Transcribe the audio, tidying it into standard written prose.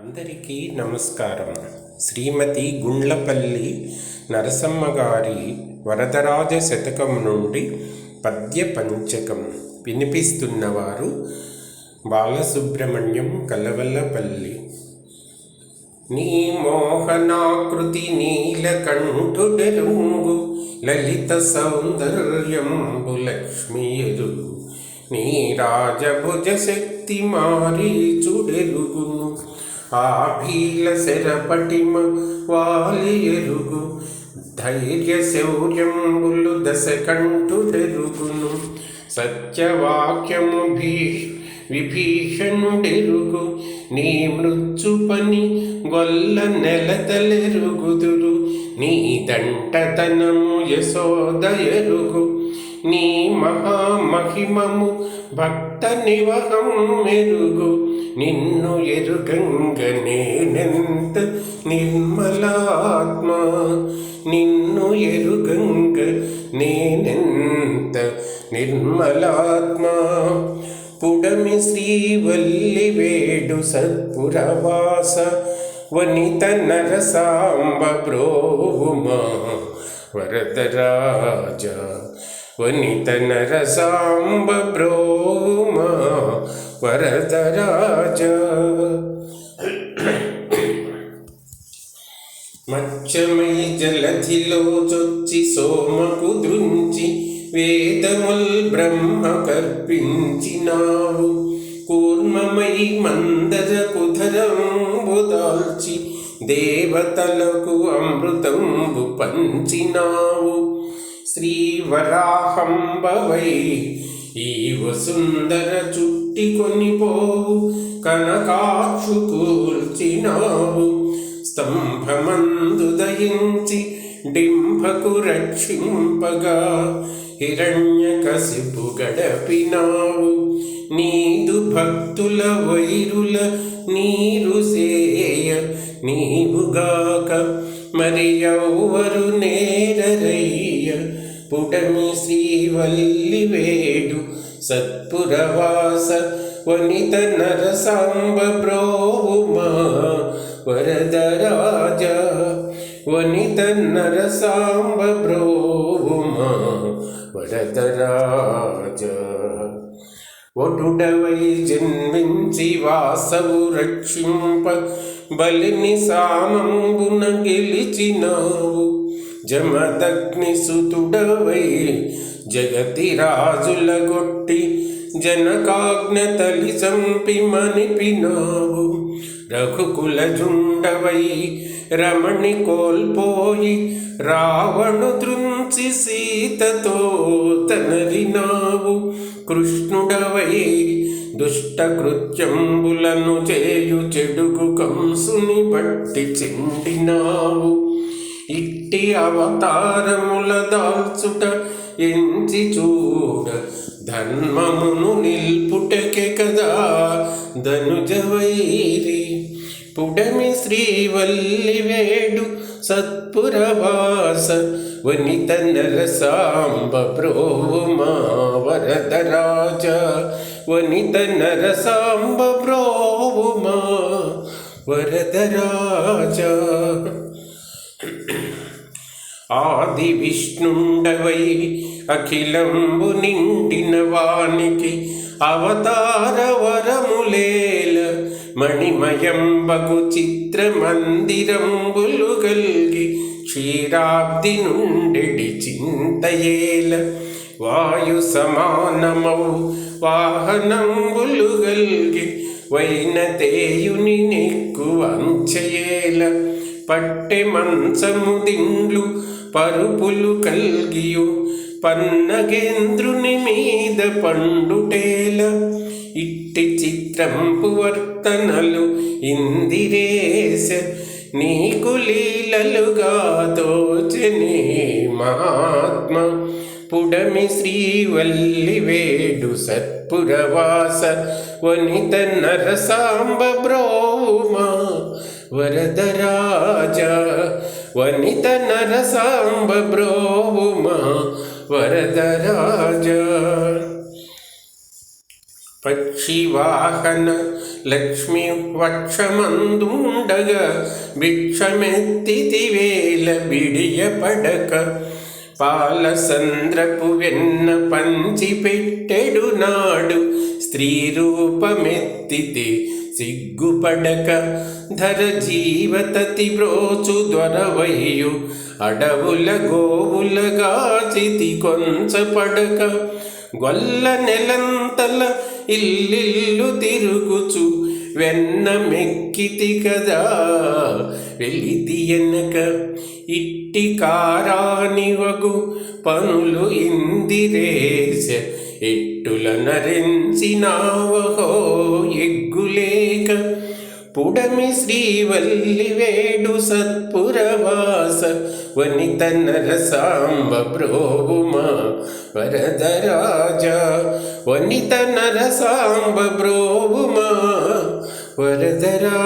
అందరికీ నమస్కారం. శ్రీమతి గుండ్లపల్లి నరసమ్మ గారి వరదరాజ శతకం నుండి పద్య పంచకం వినిపిస్తున్నవారు బాలసుబ్రహ్మణ్యం కలవలపల్లి. నీ మోహనాకృతి నీలకంఠుడెరుంగు లలిత సౌందర్యంబు లక్ష్మి ఎరుగు. నీ రాజభుజ శక్తి మారీచుడెరుగును ఆభీల శరపటిమ వాలి ఎరుగు. ధైర్య శౌర్యంబులు దశకంఠుడెరుగును సత్యవాక్యము విభీషణుడెరుగు. నీ మృత్యు పని గొల్ల నెలతలెరుగుదురు. నీ దంటతనము యశోద ఎరుగు. నీ మహామహిమము భక్త నివహం మెరుగు. నిన్ను ఎరుగంగ నేనెంత నిర్మలాత్మ. నిన్ను ఎరుగంగ నేనెంత నిర్మలాత్మ. పుడమి శ్రీవల్లి వేడు సత్పురవాస వనిత నరసాంబ బ్రోవుమా వరదరాజ. వనిత నరసాంబ బ్రోవుమా వరదరాజ. మచ్చమై జలధిలో చొచ్చి సోమకు దృంచి వేదముల్ బ్రహ్మ కర్పించినావు. కూర్మమై మందర కుధరంబు దాల్చి దేవతలకు అమృతంబు పంచినావు. శ్రీవరాహంబవై ఈ వసుందర చుట్టి కొనిపోవు కనకాక్షు కూల్చినావు. స్తంభమందు దయించి డింభకు రక్షింపగా హిరణ్యకశిపు గడపినావు. నీదు భక్తుల వైరుల నీరు సేయ నీవుగాక మరి ఎవ్వరు నేరరయ్య. పుడమి శ్రీవల్లి వేడు సత్పురవాస వనిత నరసాంబ బ్రోవుమా వరదరాజ. వనిత నరసాంబ బ్రోవుమా వరదరాజ. వటుడవై జన్మించి వాసవు రక్షింప బలిని సామంబున గెలిచినావు. జమదగ్ని సుతుడవై జగతి రాజుల గొట్టి జనకాజ్ఞ తలి చంపి మనిపినావు. రఘుకుల జుండవై రమణి కోల్పోయి రావణు త్రుంచి సీతతో తనరినావు. కృష్ణుడవై దుష్ట కృత్యంబులను చేయు చెడుగు కంసుని బట్టి చెండినావు. ఇట్టి అవతారముల దాల్చుట ఎంచి చూడ ధర్మమును నిల్పుటకే కదా ధనుజవైరి. పుడమి శ్రీవల్లి వేడు సత్పురవాస వనిత నరసాంబ బ్రోవుమా వరదరాజ. వనిత నరసాంబ బ్రోవుమా వరదరాజ. ఆది విష్ణుండవై అఖిలంబు నిండిన వానికి అవతార వరములేల. మణిమయంబగు చిత్ర మందిరంబులు గల్గి క్షీరాబ్ది నుండెడి చింతయేల. వాయు సమానమౌ వాహనంబులు గల్గి వైనతేయుని నెక్కు అంచయేల. పట్టె మంచము దిండ్లు పరుపులు కల్గియు పన్నగేంద్రుని మీద పండుటేల. ఇట్టి చిత్రంపు వర్తనలు ఇందిరేశ నీకు లీలలుగా తోచనే మహాత్మ. పుడమి శ్రీవల్లి వేడు సత్పురవాస వనిత నరసాంబ బ్రోవుమా వరదరాజ. వనిత నరసాంబ బ్రోవుమా వరదరాజ. పక్షివాహన లక్ష్మి వక్షమందుండగా భిక్షమెత్తితివేల బిడియపడక పాలసంద్రపు వెన్న పంచి పెట్టెడు నాడు స్త్రీ రూపమెత్తితే సిగ్గుపడక ధర జీవతతి బ్రోచు దొరవయ్యు అడవుల గోవుల గాచితి కొంచపడక గొల్ల నెలంతల ఇల్లిల్లు తిరుగుచు వెన్న మెక్కితి కదా వెలితి ఎనక ఇట్టి కారానివగు పనులు ఇందిరేశ ఎట్టుల నరెంచినావహో ఎగ్గులేక పుడమి శ్రీవల్లి వేడు సత్పురవాస వనిత నరసాంబ బ్రోవుమా వరదరాజా వనిత నరసాంబ బ్రోవుమా వరదరాజా.